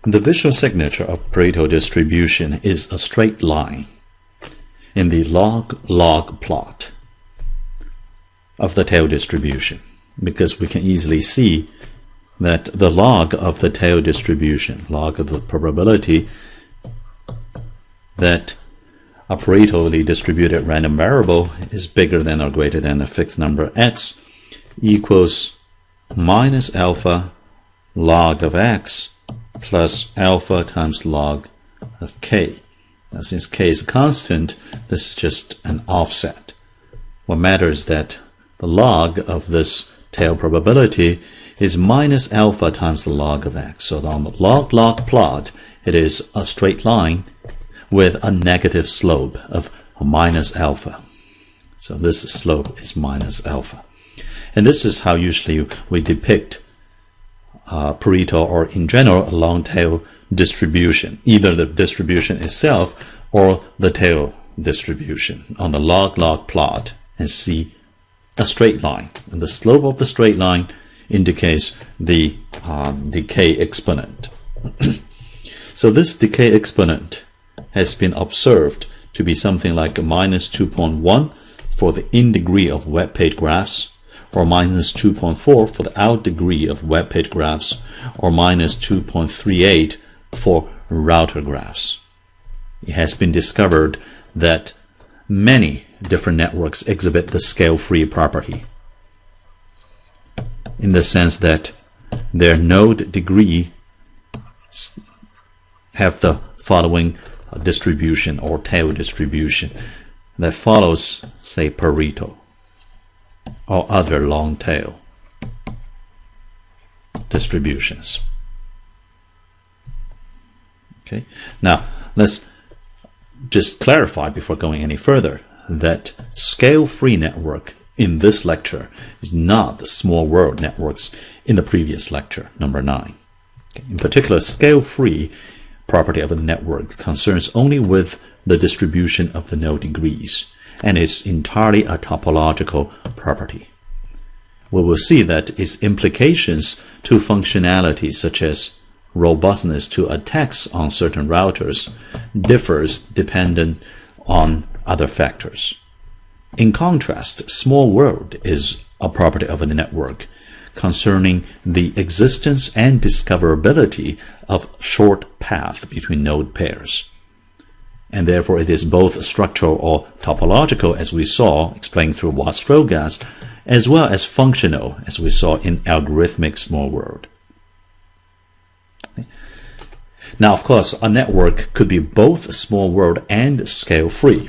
The visual signature of Pareto distribution is a straight line in the log-log plot of the tail distribution, because we can easily see that the log of the tail distribution, log of the probability that a Paretoli distributed random variable is bigger than or greater than a fixed number x equals minus alpha log of x plus alpha times log of k. Now, since k is a constant, this is just an offset. What matters is that the log of this tail probability is minus alpha times the log of x. So on the log-log plot, it is a straight line with a negative slope of minus alpha. So this slope is minus alpha. And this is how usually we depict Pareto, or in general, a long tail distribution, either the distribution itself or the tail distribution on the log-log plot, and see a straight line. And the slope of the straight line indicates the decay exponent. So this decay exponent has been observed to be something like minus 2.1 for the in degree of web page graphs, or minus 2.4 for the out degree of web page graphs, or minus 2.38 for router graphs. It has been discovered that many different networks exhibit the scale-free property, in the sense that their node degree have the following distribution or tail distribution that follows, say, Pareto or other long tail distributions. Okay, now let's just clarify before going any further that scale-free network in this lecture is not the small world networks in the previous lecture, number 9. Okay. In particular, scale-free property of a network concerns only with the distribution of the node degrees, and is entirely a topological property. We will see that its implications to functionality, such as robustness to attacks on certain routers, differs dependent on other factors. In contrast, small world is a property of a network concerning the existence and discoverability of short path between node pairs. And therefore it is both structural or topological, as we saw explained through Watt-Strogas, as well as functional, as we saw in algorithmic small world. Okay. Now, of course, a network could be both small world and scale-free.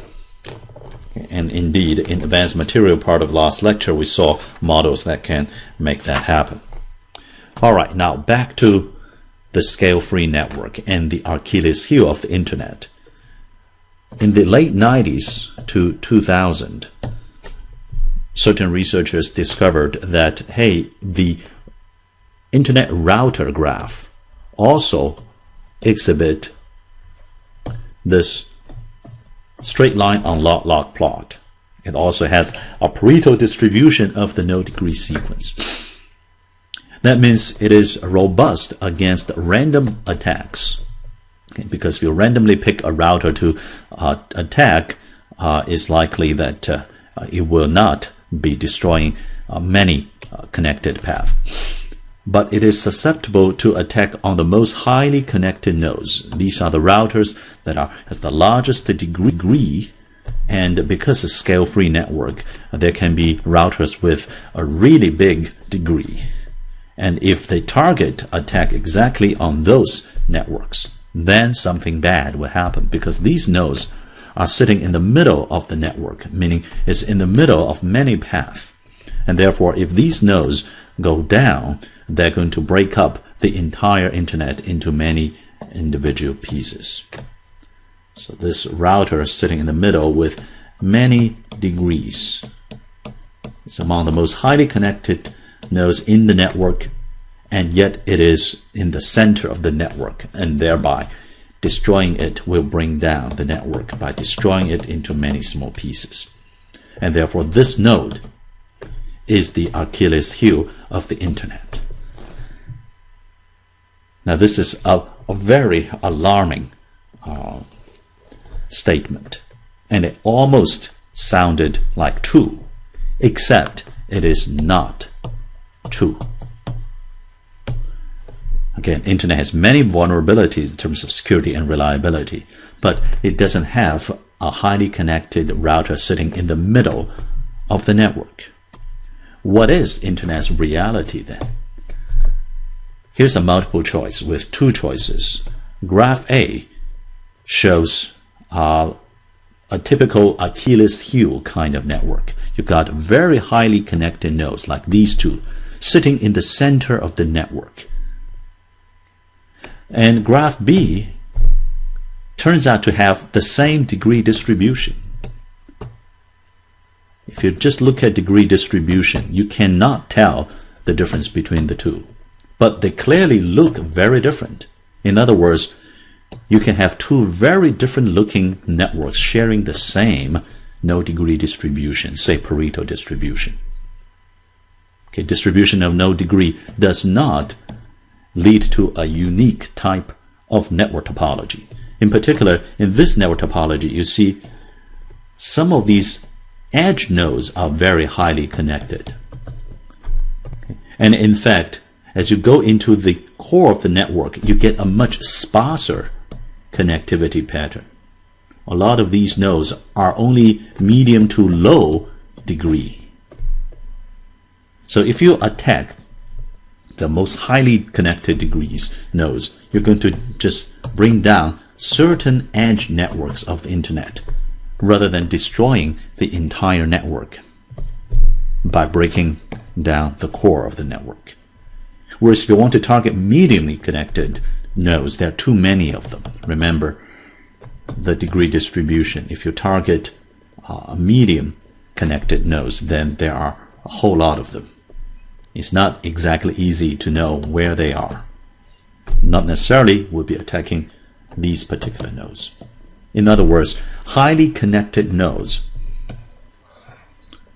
And indeed, in advanced material part of last lecture, we saw models that can make that happen. All right, now back to the scale-free network and the Achilles heel of the Internet. In the late 90s to 2000, certain researchers discovered that, hey, the Internet router graph also exhibit this straight line on log-log plot. It also has a Pareto distribution of the node degree sequence. That means it is robust against random attacks. Okay, because if you randomly pick a router to attack, it's likely that it will not be destroying many connected paths. But it is susceptible to attack on the most highly connected nodes. These are the routers that has the largest degree, and because it's a scale-free network, there can be routers with a really big degree. And if they target attack exactly on those networks, then something bad will happen, because these nodes are sitting in the middle of the network, meaning it's in the middle of many paths. And therefore, if these nodes go down, they're going to break up the entire Internet into many individual pieces. So this router is sitting in the middle with many degrees. It's among the most highly connected nodes in the network, and yet it is in the center of the network, and thereby destroying it will bring down the network by destroying it into many small pieces. And therefore this node is the Achilles heel of the Internet. Now this is a a very alarming statement, and it almost sounded like true, except it is not true. Again, internet has many vulnerabilities in terms of security and reliability, but it doesn't have a highly connected router sitting in the middle of the network. What is internet's reality then? Here's a multiple choice with two choices. Graph A shows a typical Achilles heel kind of network. You've got very highly connected nodes like these two sitting in the center of the network. And graph B turns out to have the same degree distribution. If you just look at degree distribution, you cannot tell the difference between the two. But they clearly look very different. In other words, you can have two very different looking networks sharing the same node degree distribution, say Pareto distribution. Okay, distribution of node degree does not lead to a unique type of network topology. In particular, in this network topology, you see some of these edge nodes are very highly connected. Okay. And in fact, as you go into the core of the network, you get a much sparser connectivity pattern. A lot of these nodes are only medium to low degree. So if you attack the most highly connected degrees nodes, you're going to just bring down certain edge networks of the internet rather than destroying the entire network by breaking down the core of the network. Whereas if you want to target mediumly connected nodes, there are too many of them. Remember the degree distribution. If you target medium connected nodes, then there are a whole lot of them. It's not exactly easy to know where they are. Not necessarily we'll be attacking these particular nodes. In other words, highly connected nodes,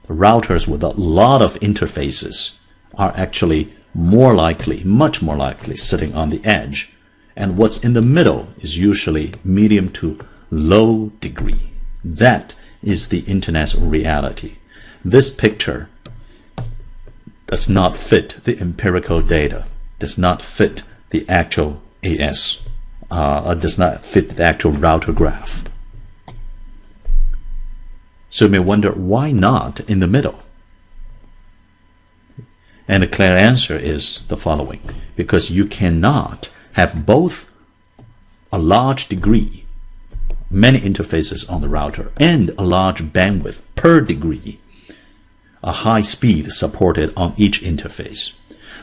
the routers with a lot of interfaces, are actually more likely, much more likely, sitting on the edge. And what's in the middle is usually medium to low degree. That is the internet's reality. This picture does not fit the empirical data, does not fit the actual AS, does not fit the actual router graph. So you may wonder, why not in the middle? And the clear answer is the following: because you cannot have both a large degree, many interfaces on the router, and a large bandwidth per degree, a high speed supported on each interface.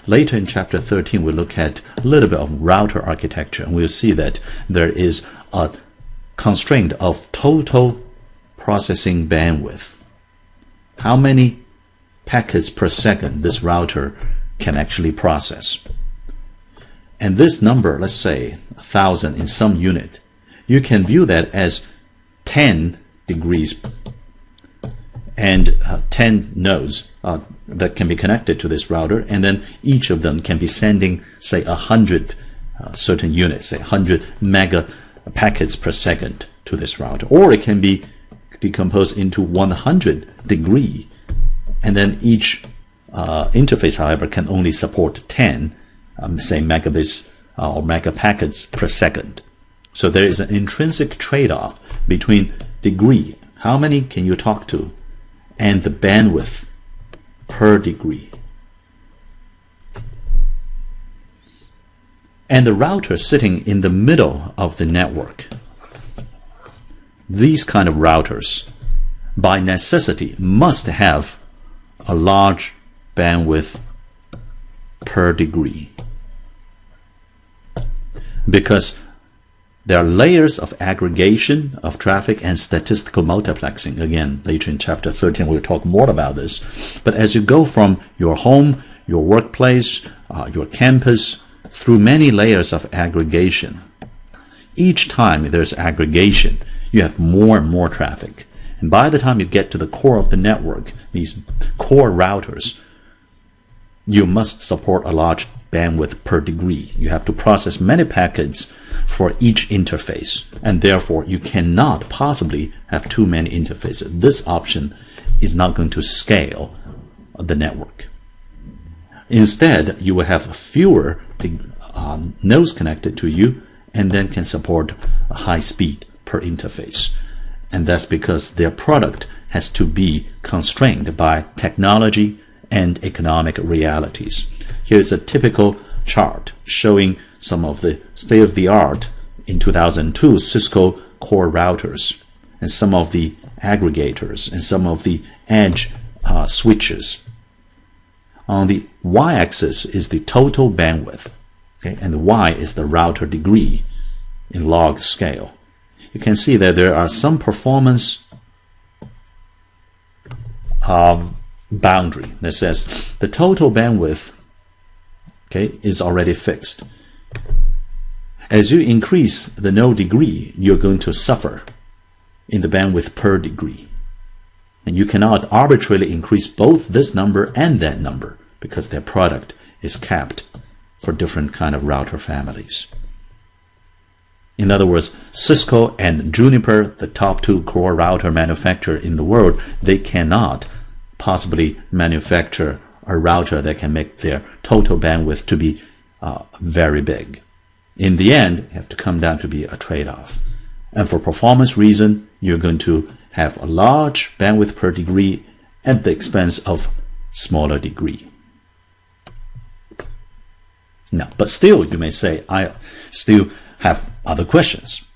Later in chapter 13, we'll look at a little bit of router architecture, and we'll see that there is a constraint of total processing bandwidth. How many packets per second this router can actually process. And this number, let's say 1,000 in some unit, you can view that as 10 degrees and 10 nodes that can be connected to this router, and then each of them can be sending, say, 100 certain units, say 100 mega packets per second to this router. Or it can be decomposed into 100 degree, and then each interface, however, can only support 10, say, megabits or mega packets per second. So there is an intrinsic trade-off between degree, how many can you talk to, and the bandwidth per degree. And the router sitting in the middle of the network, these kind of routers, by necessity, must have a large bandwidth per degree, because there are layers of aggregation of traffic and statistical multiplexing. Again, later in chapter 13, we'll talk more about this. But as you go from your home, your workplace, your campus, through many layers of aggregation, each time there's aggregation, you have more and more traffic. And by the time you get to the core of the network, these core routers, you must support a large bandwidth per degree. You have to process many packets for each interface, and therefore you cannot possibly have too many interfaces. This option is not going to scale the network. Instead, you will have fewer nodes connected to you, and then can support a high speed per interface. And that's because their product has to be constrained by technology and economic realities. Here's a typical chart showing some of the state-of-the-art in 2002 Cisco core routers, and some of the aggregators, and some of the edge switches. On the y-axis is the total bandwidth, okay, and the y is the router degree in log scale. You can see that there are some performance boundary that says the total bandwidth, okay, is already fixed. As you increase the node degree, you're going to suffer in the bandwidth per degree. And you cannot arbitrarily increase both this number and that number because their product is capped for different kind of router families. In other words, Cisco and Juniper, the top two core router manufacturers in the world, they cannot possibly manufacture a router that can make their total bandwidth to be very big. In the end, you have to come down to be a trade-off. And for performance reason, you're going to have a large bandwidth per degree at the expense of smaller degree. Now, but still, you may say, I still have other questions.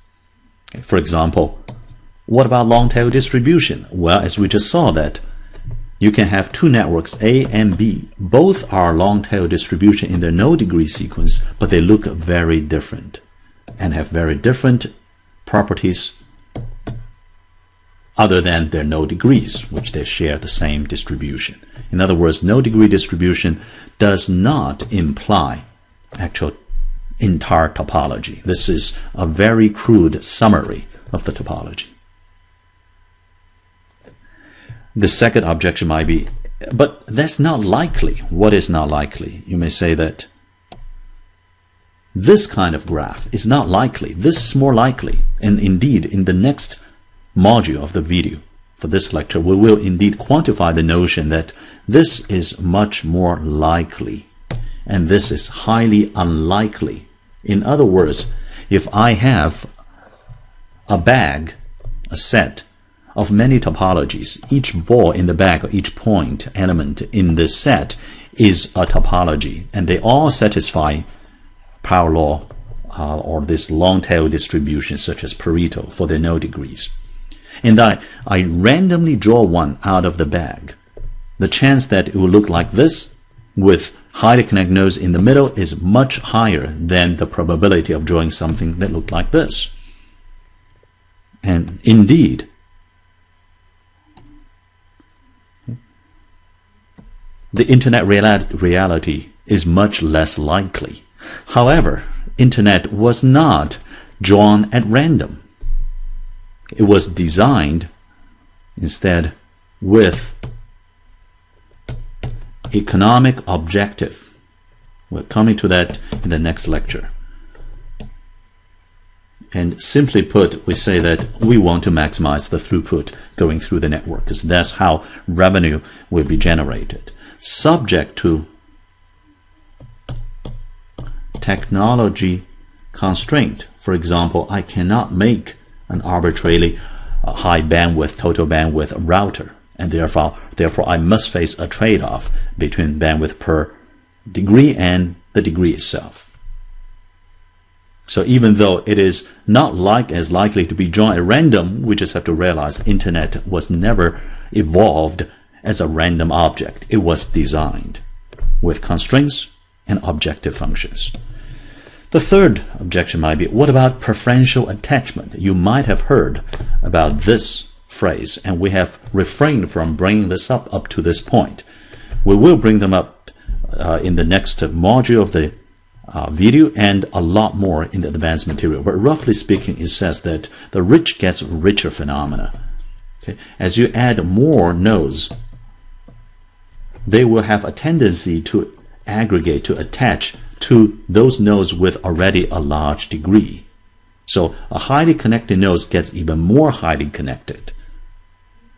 Okay, for example, what about long-tail distribution? Well, as we just saw that, you can have two networks, A and B. Both are long-tail distribution in their node degree sequence, but they look very different and have very different properties other than their node degrees, which they share the same distribution. In other words, node degree distribution does not imply actual entire topology. This is a very crude summary of the topology. The second objection might be, but that's not likely. What is not likely? You may say that this kind of graph is not likely. This is more likely. And indeed, in the next module of the video for this lecture, we will indeed quantify the notion that this is much more likely and this is highly unlikely. In other words, if I have a bag, a set of many topologies, each ball in the bag or each point element in this set is a topology, and they all satisfy power law or this long-tail distribution such as Pareto for their node degrees. And I randomly draw one out of the bag. The chance that it will look like this with highly connected nodes in the middle is much higher than the probability of drawing something that looked like this. And indeed, the internet reality is much less likely. However, internet was not drawn at random. It was designed instead with economic objective. We're coming to that in the next lecture. And simply put, we say that we want to maximize the throughput going through the network, because that's how revenue will be generated. Subject to technology constraint. For example, I cannot make an arbitrarily high bandwidth, total bandwidth router, and therefore I must face a trade-off between bandwidth per degree and the degree itself. So even though it is not as likely to be drawn at random, we just have to realize internet was never evolved as a random object. It was designed with constraints and objective functions. The third objection might be, what about preferential attachment? You might have heard about this phrase, and we have refrained from bringing this up to this point. We will bring them up in the next module of the video, and a lot more in the advanced material. But roughly speaking, it says that the rich gets richer phenomena. Okay? As you add more nodes, they will have a tendency to aggregate, to attach to those nodes with already a large degree. So a highly connected node gets even more highly connected.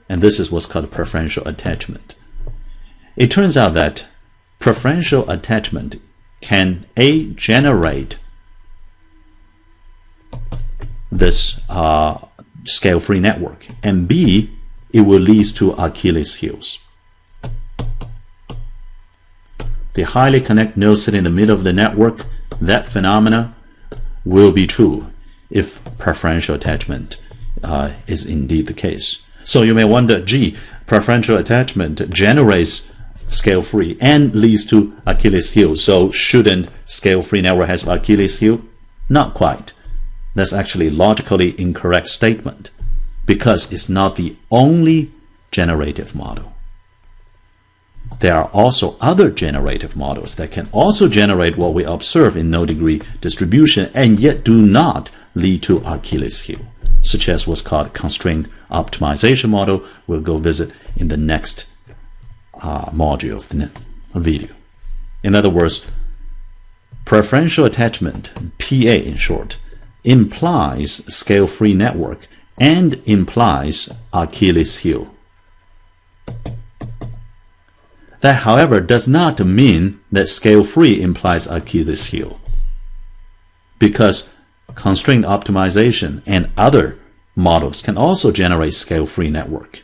And this is what's called preferential attachment. It turns out that preferential attachment can A, generate this scale-free network, and B, it will lead to Achilles heels. The highly connected node sitting in the middle of the network, that phenomena will be true if preferential attachment is indeed the case. So you may wonder, gee, preferential attachment generates scale-free and leads to Achilles heel. So shouldn't scale-free network have Achilles heel? Not quite. That's actually a logically incorrect statement, because it's not the only generative model. There are also other generative models that can also generate what we observe in no degree distribution and yet do not lead to Achilles heel, such as what's called constraint optimization model. We'll go visit in the next module of the video. In other words, preferential attachment, PA in short, implies scale-free network and implies Achilles heel. That, however, does not mean that scale-free implies Achilles heel, because constraint optimization and other models can also generate scale-free network.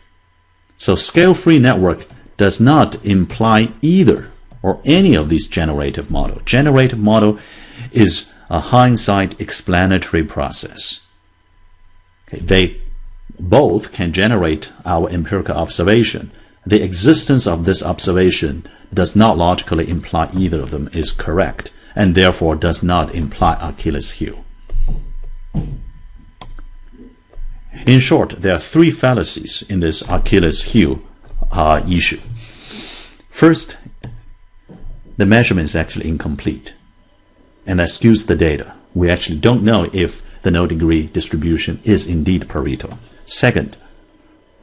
So scale-free network does not imply either or any of these generative model. Generative model is a hindsight explanatory process. Okay, they both can generate our empirical observation. The existence of this observation does not logically imply either of them is correct, and therefore does not imply Achilles heel. In short, there are three fallacies in this Achilles heel issue. First, the measurement is actually incomplete, and that skews the data. We actually don't know if the no degree distribution is indeed Pareto. Second,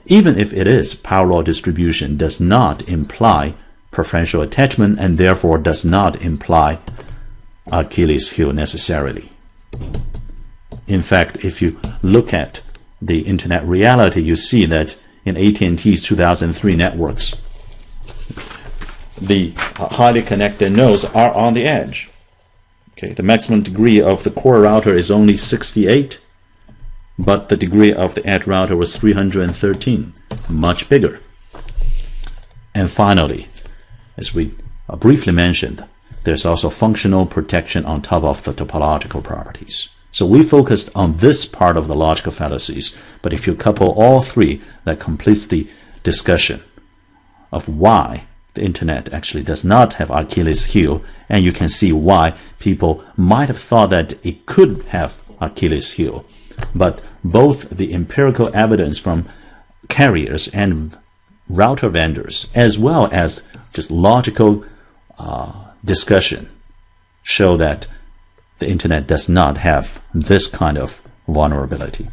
even if it is, power law distribution does not imply preferential attachment and therefore does not imply Achilles heel necessarily. In fact, if you look at the internet reality, you see that in AT&T's 2003 networks, the highly connected nodes are on the edge. Okay, the maximum degree of the core router is only 68, but the degree of the edge router was 313, much bigger. And finally, as we briefly mentioned, there's also functional protection on top of the topological properties. So we focused on this part of the logical fallacies, but if you couple all three, that completes the discussion of why the internet actually does not have Achilles heel, and you can see why people might have thought that it could have Achilles heel. But both the empirical evidence from carriers and router vendors, as well as just logical discussion, show that the internet does not have this kind of vulnerability.